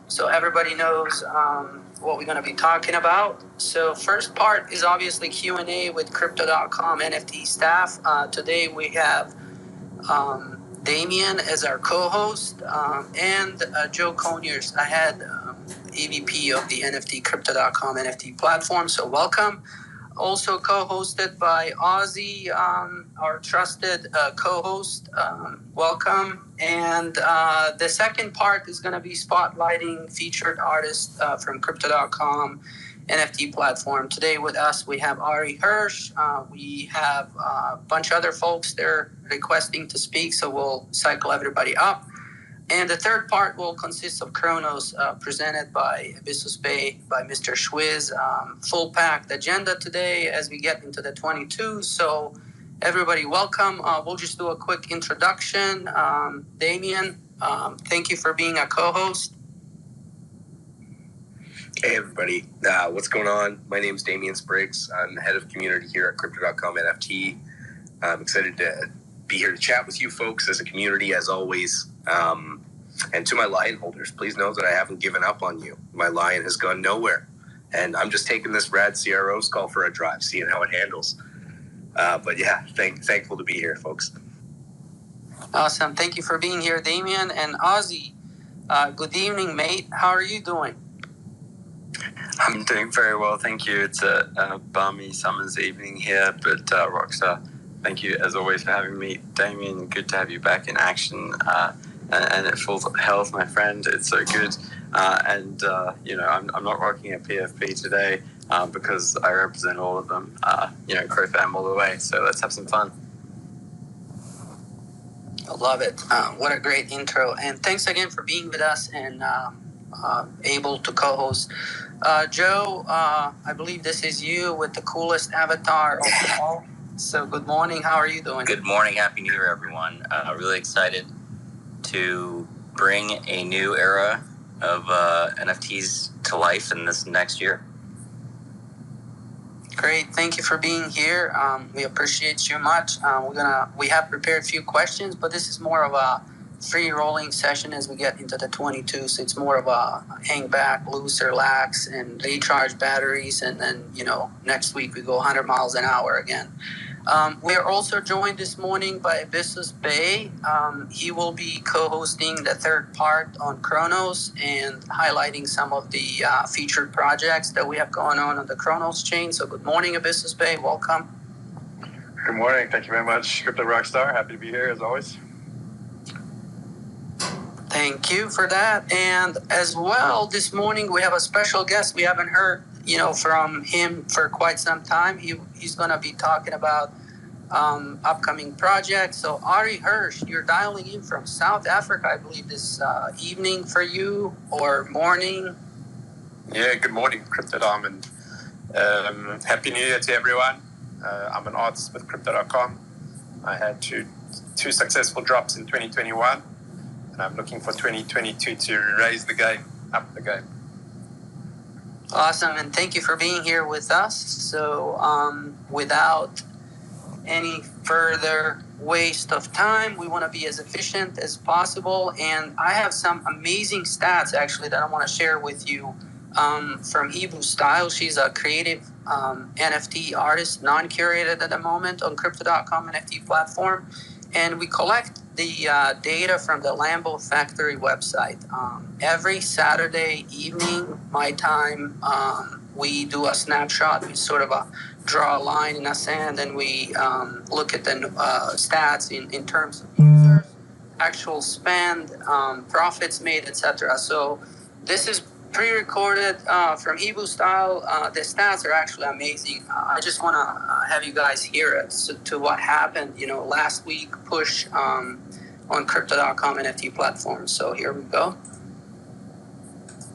so everybody knows what we're going to be talking about. So first part is obviously Q&A with Crypto.com NFT staff. Today we have Damien as our co-host and Joe Conyers, I had AVP of the NFT Crypto.com NFT platform. So welcome. Also co-hosted by Ozzy, our trusted co-host. Welcome. And the second part is going to be spotlighting featured artists from Crypto.com NFT platform. Today with us, we have Ari Hirsch. We have a bunch of other folks there requesting to speak, so we'll cycle everybody up. And the third part will consist of Chronos, presented by Abyssus Bay by Mr. Schwiz. Full packed agenda today as we get into the 22. So everybody welcome. We'll just do a quick introduction. Damien, thank you for being a co-host. Hey everybody, what's going on? My name is Damien Spriggs. I'm the head of community here at Crypto.com NFT. I'm excited to be here to chat with you folks as a community, as always. And to my lion holders, please know that I haven't given up on you. My lion has gone nowhere. And I'm just taking this rad CRO skull for a drive, seeing how it handles. But yeah, thankful to be here, folks. Awesome. Thank you for being here, Damien. And Ozzy, good evening, mate. How are you doing? I'm doing very well, thank you. It's a balmy summer's evening here, but Rockstar, thank you as always for having me. Damien, good to have you back in action. And at full health, my friend. It's so good. I'm not rocking a PFP today because I represent all of them. Crow-fam all the way. So let's have some fun. I love it. What a great intro. And thanks again for being with us and able to co-host. Joe, I believe this is you with the coolest avatar of them all. So good morning. How are you doing? Good morning. Happy New Year, everyone. Really excited to bring a new era of NFTs to life in this next year. Great, thank you for being here. We appreciate you much. We have prepared a few questions, but this is more of a free rolling session as we get into the 22. So it's more of a hang back, loose, relax, and recharge batteries, and then next week we go 100 miles an hour again. We are also joined this morning by Abyssus Bay. He will be co-hosting the third part on Chronos and highlighting some of the featured projects that we have going on the Chronos chain. So good morning, Abyssus Bay. Welcome. Good morning. Thank you very much, Crypto Rockstar. Happy to be here as always. Thank you for that. And as well, this morning we have a special guest. We haven't heard from him for quite some time. He's going to be talking about upcoming projects. So Ari Hirsch, you're dialing in from South Africa, I believe, this evening for you, or morning. Yeah, good morning, Crypto.com, and Happy New Year to everyone. I'm an artist with Crypto.com. I had two successful drops in 2021, and I'm looking for 2022 to raise the game, up the game. Awesome, and thank you for being here with us. So without any further waste of time, we want to be as efficient as possible. And I have some amazing stats, actually, that I want to share with you from Hebrew Style. She's a creative NFT artist, non-curated at the moment on Crypto.com NFT platform. And we collect the data from the Lambo Factory website. Every Saturday evening, my time, we do a snapshot. We sort of draw a line in the sand, and we look at the stats in terms of users, actual spend, profits made, etc. So this is pre-recorded from Hebrew Style. The stats are actually amazing. I just want to have you guys hear it to what happened, last week push on Crypto.com NFT platform. So here we go.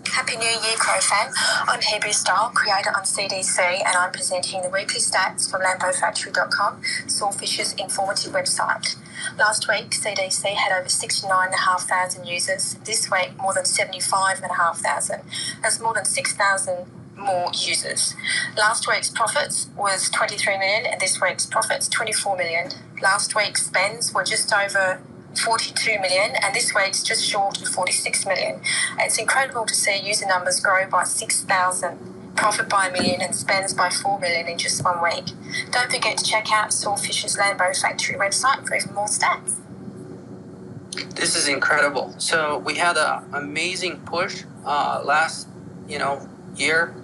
Happy New Year, Crow fan. I'm Hebrew Style, creator on CDC, and I'm presenting the weekly stats from LamboFactory.com, Sawfish's informative website. Last week, CDC had over 69,500 users. This week, more than 75,500. That's more than 6,000 more users. Last week's profits was 23 million, and this week's profits 24 million. Last week's spends were just over 42 million, and this week's just short of 46 million. It's incredible to see user numbers grow by 6,000, profit by $1 million, and spends by $4 million in just 1 week. Don't forget to check out Swordfish's Lambo Factory website for even more stats. This is incredible. So we had an amazing push last year.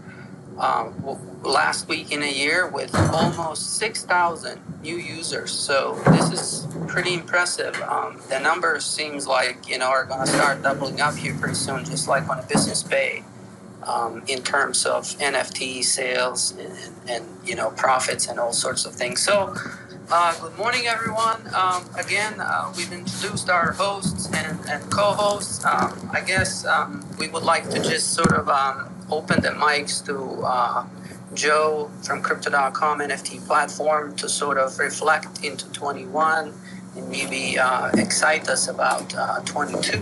Last week in a year with almost 6,000 new users. So this is pretty impressive. The numbers seems like, are going to start doubling up here pretty soon, just like on a business pay, in terms of NFT sales and profits and all sorts of things. So good morning, everyone. Again, we've introduced our hosts and co-hosts. I guess we would like to just sort of open the mics to Joe from Crypto.com NFT platform to sort of reflect into 21 and maybe excite us about 22.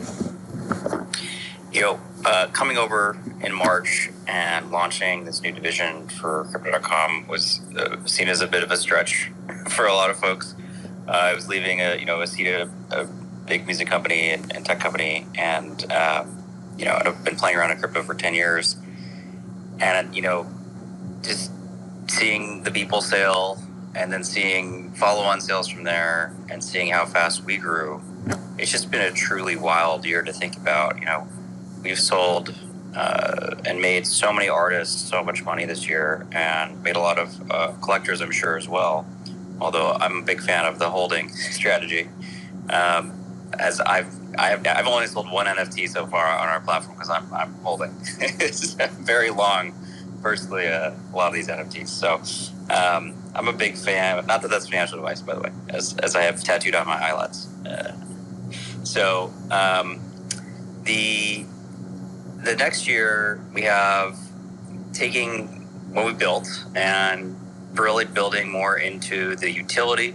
Coming over in March and launching this new division for Crypto.com was seen as a bit of a stretch for a lot of folks. I was leaving a seat at a big music company and tech company, and I've been playing around in crypto for 10 years, and just seeing the Beeple sale and then seeing follow-on sales from there and seeing how fast we grew, it's just been a truly wild year to think about. We've sold and made so many artists so much money this year, and made a lot of collectors, I'm sure, as well. Although I'm a big fan of the holding strategy, as I've only sold one NFT so far on our platform because I'm holding. It's very long, personally, a lot of these NFTs. So I'm a big fan. Not that that's financial advice, by the way, as I have tattooed on my eyelids. The next year we have taking what we built and really building more into the utility,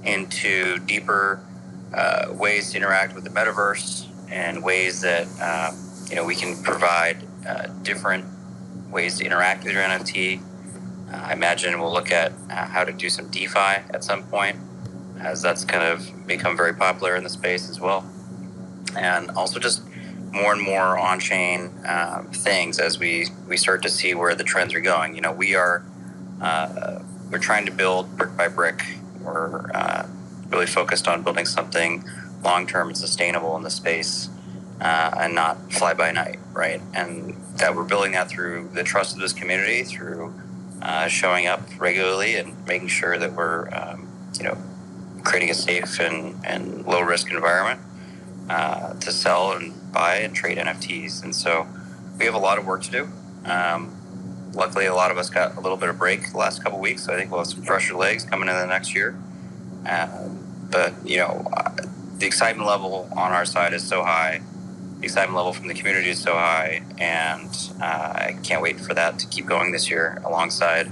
into deeper ways to interact with the metaverse, and ways that we can provide different ways to interact with your NFT. I imagine we'll look at how to do some DeFi at some point, as that's kind of become very popular in the space as well. And also just more and more on-chain things as we start to see where the trends are going. We're trying to build brick by brick. We're really focused on building something long-term and sustainable in the space, and not fly by night, right? And that we're building that through the trust of this community, through showing up regularly and making sure that we're, creating a safe and low-risk environment to sell and buy and trade NFTs. And so we have a lot of work to do. Luckily, a lot of us got a little bit of break the last couple of weeks, so I think we'll have some fresher legs coming into the next year. But the excitement level on our side is so high. The excitement level from the community is so high, and I can't wait for that to keep going this year alongside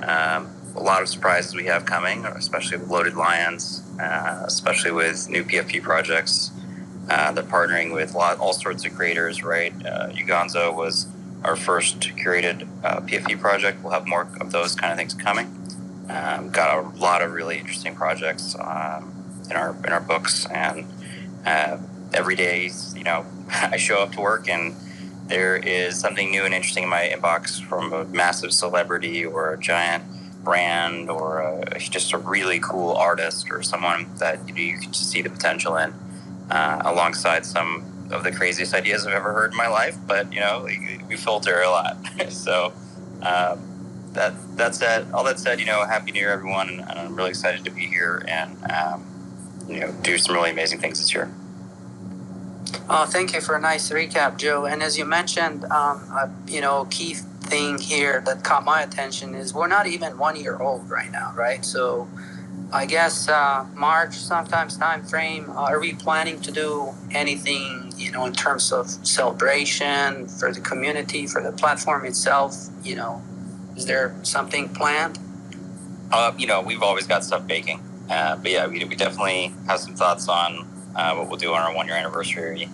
a lot of surprises we have coming, especially with Loaded Lions, especially with new PFP projects. They're partnering with all sorts of creators, right? Uganzo was our first curated PFP project. We'll have more of those kind of things coming. Got a lot of really interesting projects in our books, and every day, I show up to work and there is something new and interesting in my inbox from a massive celebrity or a giant brand or just a really cool artist or someone that you can just see the potential in, alongside some of the craziest ideas I've ever heard in my life. But we filter a lot. So all that said, Happy New Year, everyone, and I'm really excited to be here and do some really amazing things this year. Thank you for a nice recap, Joe. And as you mentioned, key thing here that caught my attention is we're not even 1 year old right now, right? So I guess March sometimes time frame. Are we planning to do anything, in terms of celebration for the community, for the platform itself? Is there something planned? We've always got stuff baking. But yeah, we definitely have some thoughts on what we'll do on our 1 year anniversary.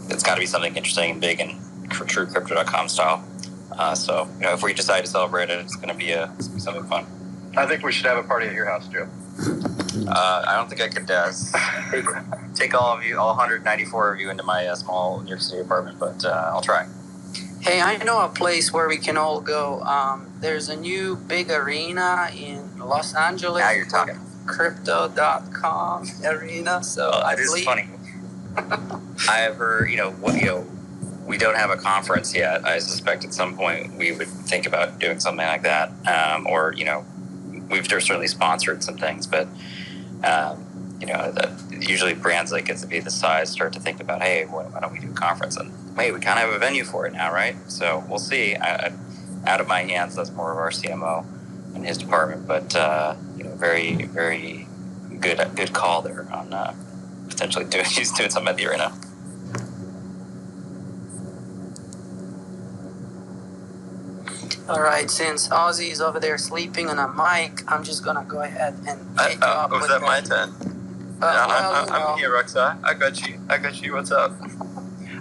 It's got to be something interesting and big and true Crypto.com style. So if we decide to celebrate it, it's going to be something fun. I think we should have a party at your house, Joe. I don't think I could take all of you, all 194 of you, into my small New York City apartment, but I'll try. Hey, I know a place where we can all go. There's a new big arena in Los Angeles. Now you're talking. Crypto.com arena. So I it believe. Is funny. I have heard, we don't have a conference yet. I suspect at some point we would think about doing something like that. Or, we've certainly sponsored some things, but, usually brands that get to be the size start to think about, hey, why don't we do a conference? And wait, we kind of have a venue for it now, right? So we'll see. Out of my hands, that's more of our CMO and his department, but, very, very good call there on potentially doing something at the arena. All right, since Ozzy is over there sleeping on a mic, I'm just going to go ahead and take you up. Was that my turn? I'm here, Roxa. I got you. What's up?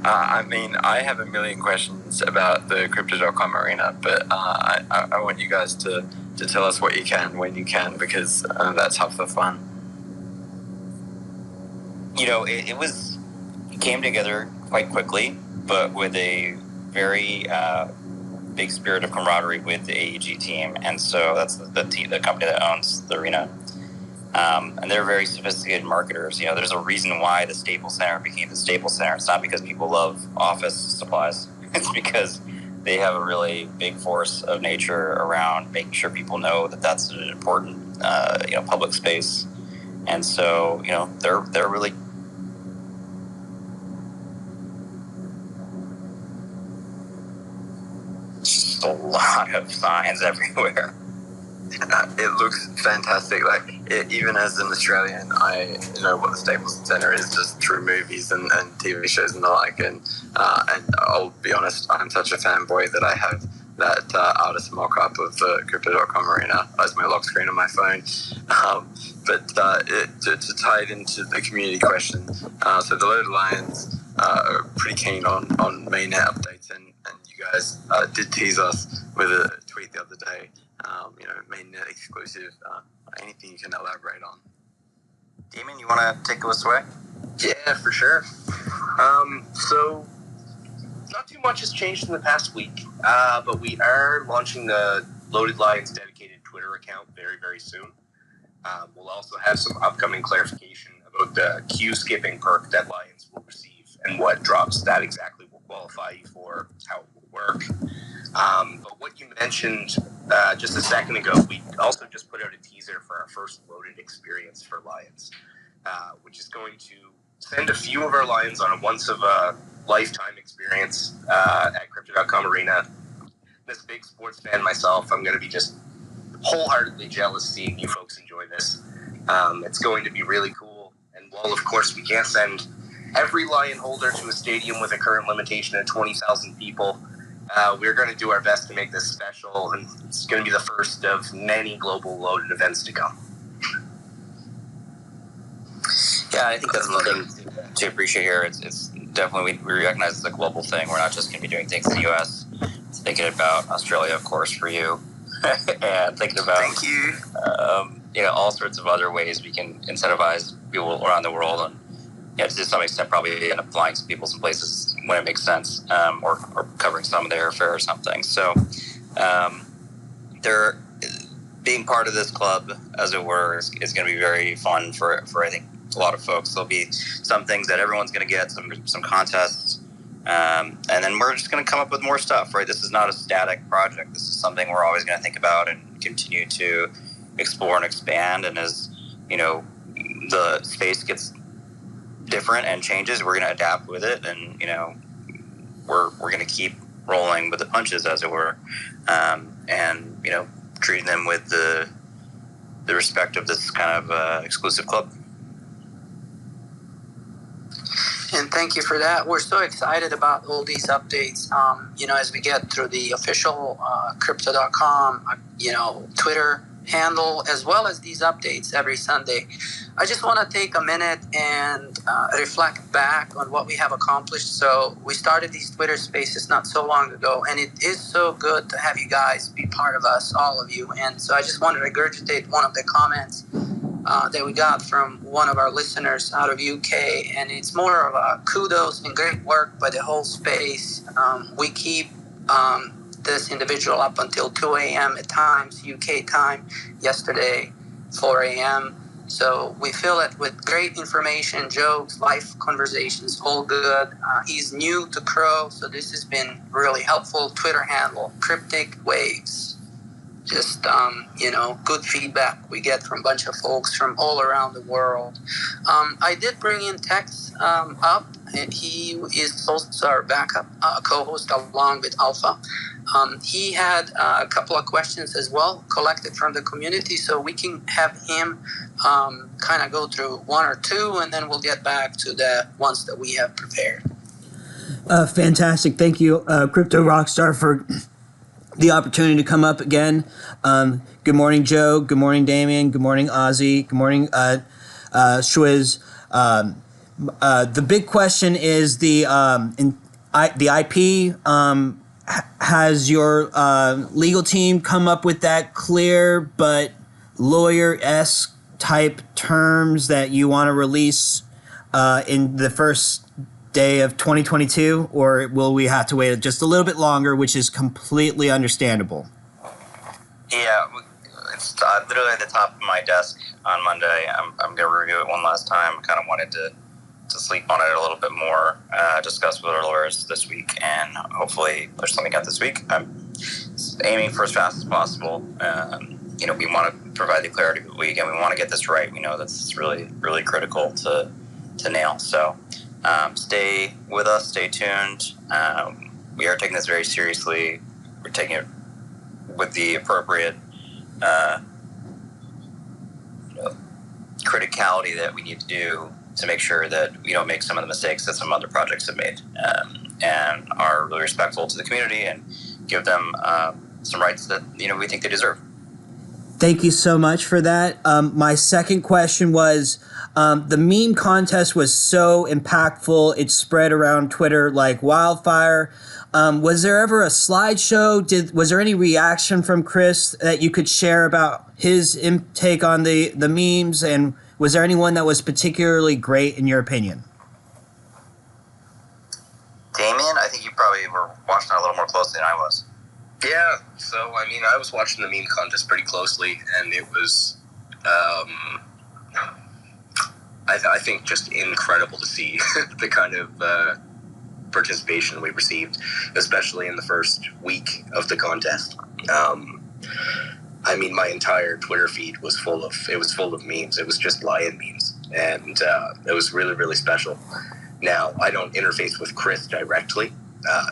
I have a million questions about the Crypto.com arena, but I want you guys to tell us what you can, when you can, because that's half the fun. It came together quite quickly, but with a very big spirit of camaraderie with the AEG team, and so that's the company that owns the arena. And they're very sophisticated marketers. There's a reason why the Staples Center became the Staples Center. It's not because people love office supplies. It's because they have a really big force of nature around making sure people know that that's an important, public space. And so, they're really. Just a lot of signs everywhere. It looks fantastic. Even as an Australian, I know what the Staples Center is just through movies and TV shows and the like. And I'll be honest, I'm such a fanboy that I have that artist mock-up of the Crypto.com arena as my lock screen on my phone. But to tie it into the community question, so the Loaded Lions are pretty keen on mainnet updates, and you guys did tease us with a tweet the other day. Mainnet exclusive. Anything you can elaborate on? Damon, you want to take us away? Yeah, for sure. So, not too much has changed in the past week, but we are launching the Loaded Lions dedicated Twitter account very, very soon. We'll also have some upcoming clarification about the queue skipping perk that Lions will receive and what drops that exactly will qualify you for, how it will work. But what you mentioned just a second ago, we also just put out a teaser for our first Loaded experience for Lions, which is going to send a few of our Lions on a once-of-a-lifetime experience at Crypto.com Arena. As a big sports fan myself, I'm going to be just wholeheartedly jealous seeing you folks enjoy this. It's going to be really cool. And while, of course, we can't send every Lion holder to a stadium with a current limitation of 20,000 people, we're going to do our best to make this special, and it's going to be the first of many global Loaded events to come. Yeah, I think that's another thing to appreciate here. It's definitely, we recognize it's a global thing. We're not just going to be doing things in the U.S. Thinking about Australia, of course, for you, and thinking about thank you. All sorts of other ways we can incentivize people around the world, and to some extent probably end up flying some people some places when it makes sense, or covering some of their airfare or something. So they're being part of this club, as it were, is going to be very fun for I think a lot of folks. There'll be some things that everyone's going to get, some contests, and then we're just going to come up with more stuff, right? This is not a static project. This is something we're always going to think about and continue to explore and expand. And as the space gets different and changes, we're going to adapt with it, and we're going to keep rolling with the punches, as it were, and treating them with the respect of this kind of exclusive club. And thank you for that. We're so excited about all these updates. As we get through the official Crypto.com, Twitter handle, as well as these updates every Sunday. I just want to take a minute and reflect back on what we have accomplished. So we started these Twitter spaces not so long ago, and it is so good to have you guys be part of us, all of you. And so I just want to regurgitate one of the comments that we got from one of our listeners out of UK, and it's more of a kudos and great work by the whole space. We keep this individual up until 2 a.m. at times, UK time, yesterday 4 a.m. So we fill it with great information, jokes, life conversations, all good. He's new to Crow, so this has been really helpful. Twitter handle, Cryptic Waves. Just, good feedback we get from a bunch of folks from all around the world. I did bring in Tex up, and he is also our backup co-host along with Alpha. He had a couple of questions as well collected from the community, so we can have him kind of go through one or two, and then we'll get back to the ones that we have prepared. Fantastic. Thank you, Crypto Rockstar, for the opportunity to come up again. Good morning, Joe. Good morning, Damien. Good morning, Ozzy. Good morning, Schwiz. The big question is the IP. Has your legal team come up with that clear but lawyer-esque type terms that you want to release in the first day of 2022, or will we have to wait just a little bit longer, which is completely understandable? Yeah, it's literally at the top of my desk on Monday. I'm going to review it one last time. I kind of wanted to sleep on it a little bit more, discuss with our lawyers this week, and hopefully push something out this week. I'm aiming for as fast as possible. We want to provide the clarity of the week, and we want to get this right. We know that's really, really critical to nail. So stay with us, stay tuned. We are taking this very seriously. We're taking it with the appropriate criticality that we need to do to make sure that we don't make some of the mistakes that some other projects have made, and are really respectful to the community and give them some rights that we think they deserve. Thank you so much for that. My second question was, the meme contest was so impactful, it spread around Twitter like wildfire. Was there ever a slideshow? Was there any reaction from Chris that you could share about his take on the memes? And was there anyone that was particularly great in your opinion? Damien, I think you probably were watching that a little more closely than I was. Yeah, so I was watching the meme contest pretty closely, and it was, I think, just incredible to see the kind of participation we received, especially in the first week of the contest. My entire Twitter feed was full of memes. It was just lion memes, and it was really, really special. Now, I don't interface with Chris directly,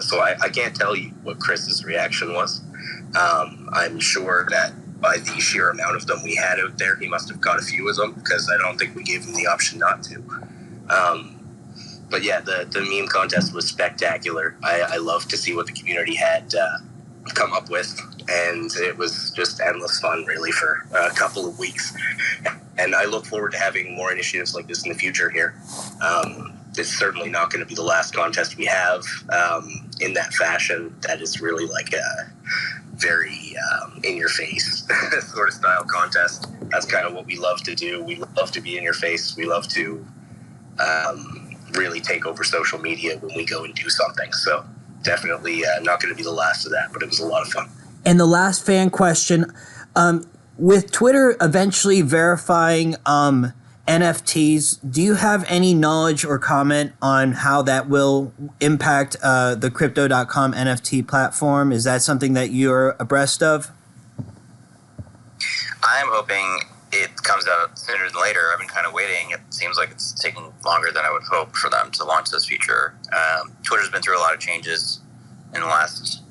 so I can't tell you what Chris's reaction was. I'm sure that by the sheer amount of them we had out there, he must have got a few of them, because I don't think we gave him the option not to. But yeah, the meme contest was spectacular. I love to see what the community had come up with, and it was just endless fun, really, for a couple of weeks. And I look forward to having more initiatives like this in the future here. It's certainly not going to be the last contest we have in that fashion. That is really like a very in-your-face sort of style contest. That's kind of what we love to do. We love to be in your face. We love to really take over social media when we go and do something. So definitely not going to be the last of that, but it was a lot of fun. And the last fan question, with Twitter eventually verifying NFTs, do you have any knowledge or comment on how that will impact the Crypto.com NFT platform? Is that something that you're abreast of? I'm hoping it comes out sooner than later. I've been kind of waiting. It seems like it's taking longer than I would hope for them to launch this feature. Twitter's been through a lot of changes in the last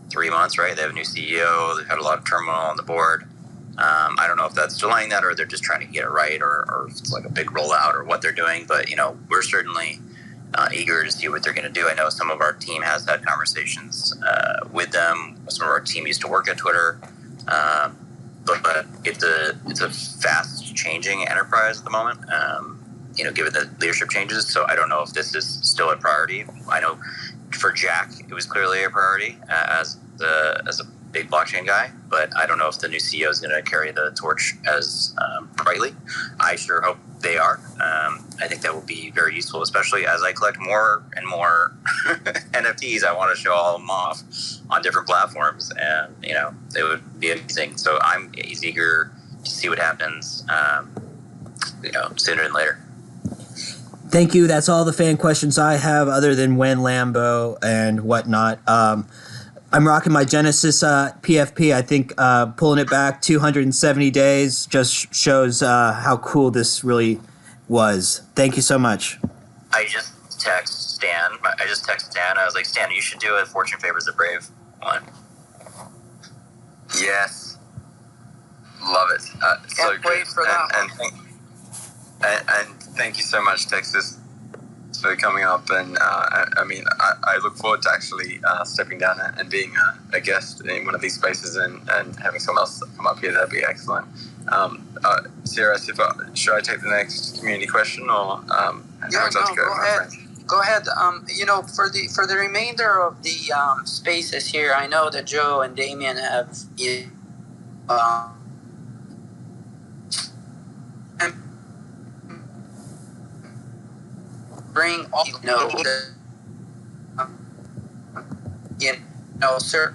3 months, right? They have a new CEO. They've had a lot of turmoil on the board. I don't know if that's delaying that, or they're just trying to get it right, or if it's like a big rollout, or what they're doing. But, we're certainly eager to see what they're going to do. I know some of our team has had conversations with them. Some of our team used to work at Twitter. But it's a fast-changing enterprise at the moment, given the leadership changes. So I don't know if this is still a priority. I know for Jack, it was clearly a priority as a big blockchain guy, but I don't know if the new CEO is going to carry the torch as brightly. I sure hope they are. I think that will be very useful, especially as I collect more and more NFTs. I want to show all of them off on different platforms, and it would be amazing. So I'm eager to see what happens, sooner than later. Thank you. That's all the fan questions I have, other than when Lambo and whatnot. I'm rocking my Genesis PFP. I think pulling it back 270 days just shows how cool this really was. Thank you so much. I just texted Stan. I was like, Stan, you should do a Fortune Favors the Brave one. Yes. Love it. So Can't wait good. for that And thank you so much, Texas, for coming up. And I look forward to actually stepping down and being a guest in one of these spaces and having someone else come up here. That'd be excellent. Sierra, should I take the next community question, or Go ahead. For the remainder of the spaces here, I know that Joe and Damien have bring all sir.